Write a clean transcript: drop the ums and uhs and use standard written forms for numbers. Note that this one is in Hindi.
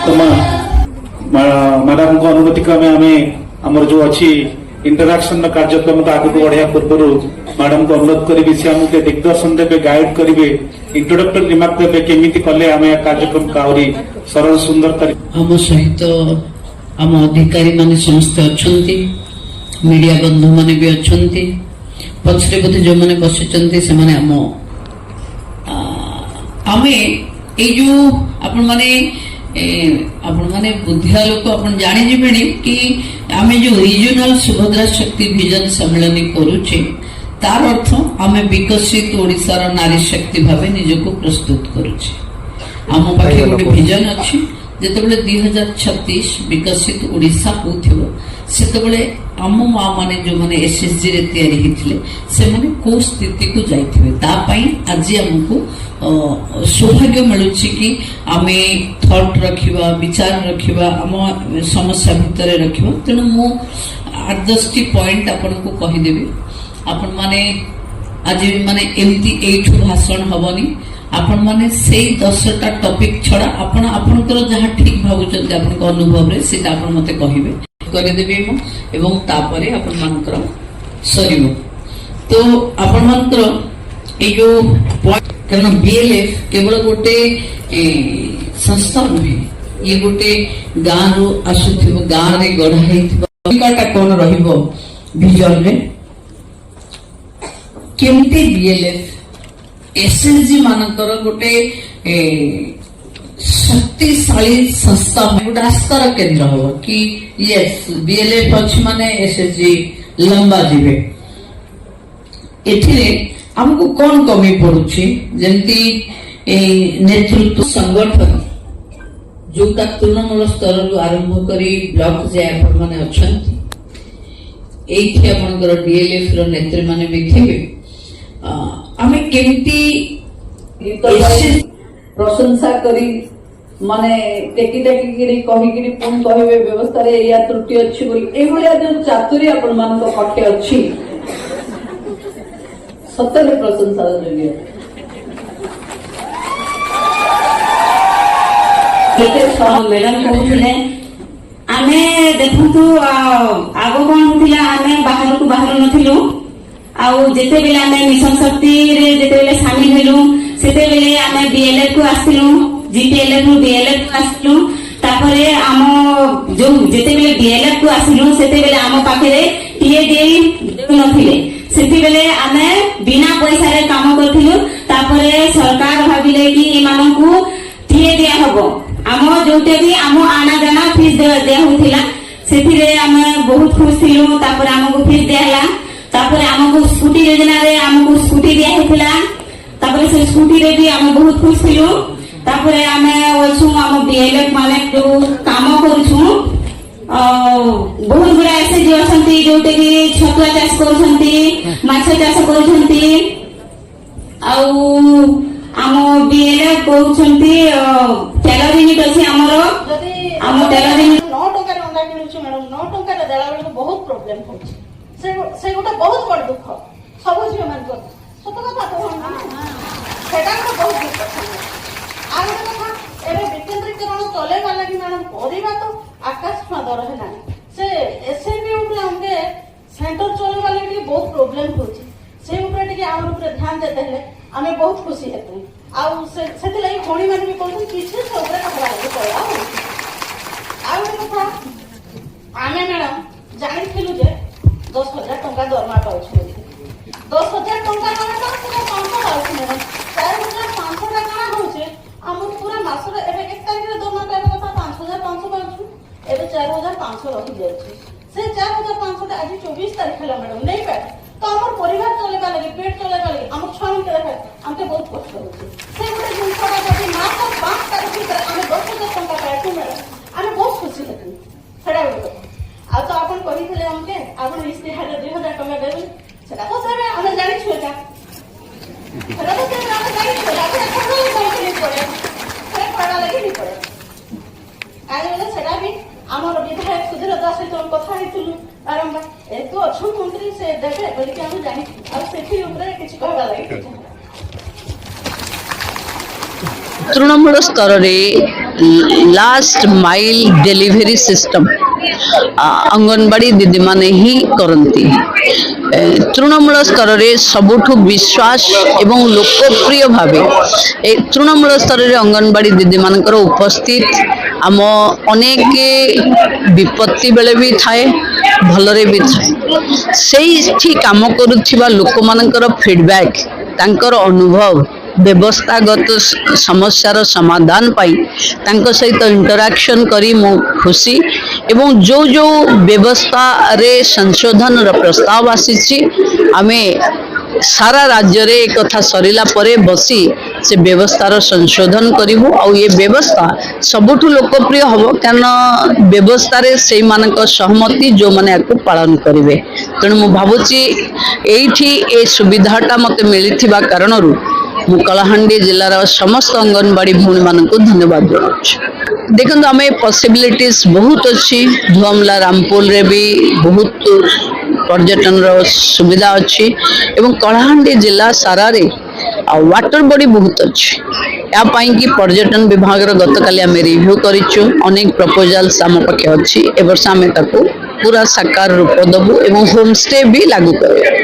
तो मैडम को अनुमति क्रमे आम आमर जो अच्छी इंटराक्शन कार्यक्रम आगे को बढ़िया पूर्व मैडम को अनुरोध करी सी आमको दिग्दर्शन देवे गाइड करेंगे इंट्रोडक्टरी रिमार्क देवे केमी कले आम कार्यक्रम का सरल सुंदर आम सहित आम अधिकारी मान समस्ते अच्छा मीडिया बंधु मान भी अच्छा पछरे बोधे जो मैंने बसी से आमे जो आपण माने बुद्धिया लोक आपण जानी जिबेनी कि आमे जो रीजनल सुभद्रा शक्ति विजन सम्मेलन करूचे तार अर्थ आमे विकसित ओडिशार नारी शक्ति भावे निजको प्रस्तुत करूचे आम पाखे गोटे विजन अच्छी जितेबाला 2036 विकसित ओडिशा होथिबो सेतेबाला आम माँ माने जो माने एसएसजी रे तैयारी हिथिले से माने को स्थिति को जाइथिबे ता पई आज हमको सौभाग्य मिलुछि कि आमे थॉट रखिबा विचार रखिबा आम समस्या भितर रखिबा तेणु मु 8-10 पॉइंट आपन को कहि देबी आपन माने आज माने एमती एठु भाषण हबनी आपण माने से 10टा टॉपिक छड़ा आपण आपनकर जहां ठीक भाबुचंती आपन अनुभव रे सेटा आपण मते कहिबे करे देबे एवं तापरे आपण मानकर सरिबो तो आपण मानकर ए जो कारण बीएलएफ केवल गोटे संस्था नुहे ये गोटे गाँ रु आसुथिबो गाँ रे गढ़ा हेथिबो भूमिकाटा कोन रहिबो विजन रे केमती बीएलएफ एसएसजी मानकर गोटे शक्तिशाली संस्था गोटे आस्थार केन्द्र हम कि यस बीएलएफ अच्छी माने एसएसजी लंबा जीवे एथिरे हमको कौन कमी पड़ुछि जेंती नेतृत्व संगठन जोटा तृणमूल स्तर रु आरंभ करी ब्लॉक जाय आपण माने अछंती एथि आपनकर डीएलएफ रो नेत्री माने भी थिबे आमे केमती प्रशंसा करी माने टेकी टेकी गिरी कहि गिरी पुन कहिबे व्यवस्था रे या त्रुटि अछि बोली ए भलिया जो चातुरी आपण मान को पखे अछि सत्य प्रशंसा जोग्य केते सह मैडम कहउथिले आमे देखंतु आगो कोन होतिला आमे बाहर को बाहर नथिलु आउ जेते बेले आमे मिशन शक्ति रे जेते बेले शामिल हेलु सेते बेले आमे बीएलएफ को आस्तिलु जीपीएलएफ नु बीएलएफ को आस्तिलु तापरे आम जो जेते बेले बीएलएफ को आस्तिलु सेते बेले आम पाखरे टीएडीए देउ नथिले सेते बेले आमे बिना पैसा रे काम करथिलु तापरे सरकार भाबिले कि एमानकु टीए दिया हबो आम जोते कि आम आना जाना फीस दिया होथिला सेथिरे आमे बहुत खुश थिलु तापरे आमको फीस दियाला तापरे आमको स्कूटी योजना रे आमको स्कूटी दिया हेथिला तापरे से स्कूटी रे भी आम बहुत खुश थिलु तापरे आमे ओछु आम बीएलएफ माने जो काम करूछु बहुत गुड़ा ऐसे जो असंती जोटे कि छतुआ चाष करूछंती माछ चाष करूछंती आउ आम बीएलएफ करूछंती टेलरिंग अछि हमरो आम टेलरिंग 9 टका रे अंडा किनुछु मैडम 9 टका रे देला बेले बहुत प्रॉब्लम होछि से गोटे बहुत बड़ दुख सब झील मान सत कथा तो सेटा बहुत दुख आ गोटे कथा एबे विकेंद्रीकरण चलेगा लगी मैडम परिबा तो आकाश छुआ दर है से एसएबी ऊपर हमके सेंटर चलेगा लगी बहुत प्रॉब्लम होछि से ऊपर टिके आम ऊपर ध्यान देते हेले हमें बहुत खुशी हेतु आ सेति लगी खणी मान भी कहू किछि से ऊपर कपड़ा लगे पड़ा आ गोटे कथा आमे मैडम जानिथिलु जे 10,000 टंका दरमा पाउछु 10,000 टंका माने तो सेटा 500 पाउछु मैडम 4,500 टका होचे हम पूरा मास रे एबे 1 तारिख रे दरमा पाइबा कथा 5,500 पाउछु एबे 4,500 रहि जाउछि से 4,500 आज 24 तारिख हला मैडम नहीं पाए तो हमर परिवार चलेबा लगे पेट चलेबा लगे हम छान के रखे हमके बहुत कष्ट होछि से गोटे जिनसटा जति मास 5 तारिख रे हम 10,000 टंका पाइछु मैडम हम बहुत खुशी हेतु सेटा गोटे आ तो आपण कहिथिले हमके आपण इस्तिहार 2000 टका देबे सेटा तो सर हम जानि छु एटा सेटा तो सर हम जानि छु आपण कोन कोन नहीं पड़े से पड़ा लगे नहीं पड़े आले वाला सेटा भी हमर विधायक सुधीर दास सहित कथा हेतुलु आरंभ ए तो अछु मंत्री से देबे बोली कि हम जानि आ सेठी ऊपर किछ कहबा लागि तृणमूल स्तर रे last mile delivery system anganwadi दीदी माने ही करती। तृणमूल स्तर रे सबुठु विश्वास एवं लोकप्रिय भावे तृणमूल स्तर रे अंगनवाड़ी दीदी मानकर उपस्थित आम अनेक विपत्ति बेले भी थाए भलरे भी थाए से काम करुथिबा लोक मानकर फीडबैक तांकर अनुभव व्यवस्थागत समस्यार समाधान पाई तांको सहित इंटरैक्शन करी मो खुशी एवं जो जो व्यवस्था रे संशोधन र प्रस्ताव आसी आमे सारा राज्य रे एक कथा सरिला परे बसी से व्यवस्थार संशोधन करिवु और ये व्यवस्था सबुठु लोकप्रिय हबो कारण व्यवस्था रे सेई मानक सहमति जो माने आकु पालन करिवे। तेणु मु भाबुची एठी ए सुविधाटा मते मिलिथिबा कारणरू मु कलाहांडी जिलार समस्त अंगनवाड़ी भूमि मानक धन्यवाद जनाऊँ। देखो आम पॉसिबिलिटीज बहुत अच्छी धुआमला रामपुल रे भी बहुत पर्यटन सुविधा अच्छी एवं कलाहांडी जिला सारा रे वाटर बॉडी बहुत अच्छी यापाई कि पर्यटन विभाग गत काली आम रिव्यू करिछु अनेक प्रपोजाल्स आम पाखे अच्छी ए वर्ष आम पूरा साकार रूप दबु एवं होम स्टे भी लागू कर।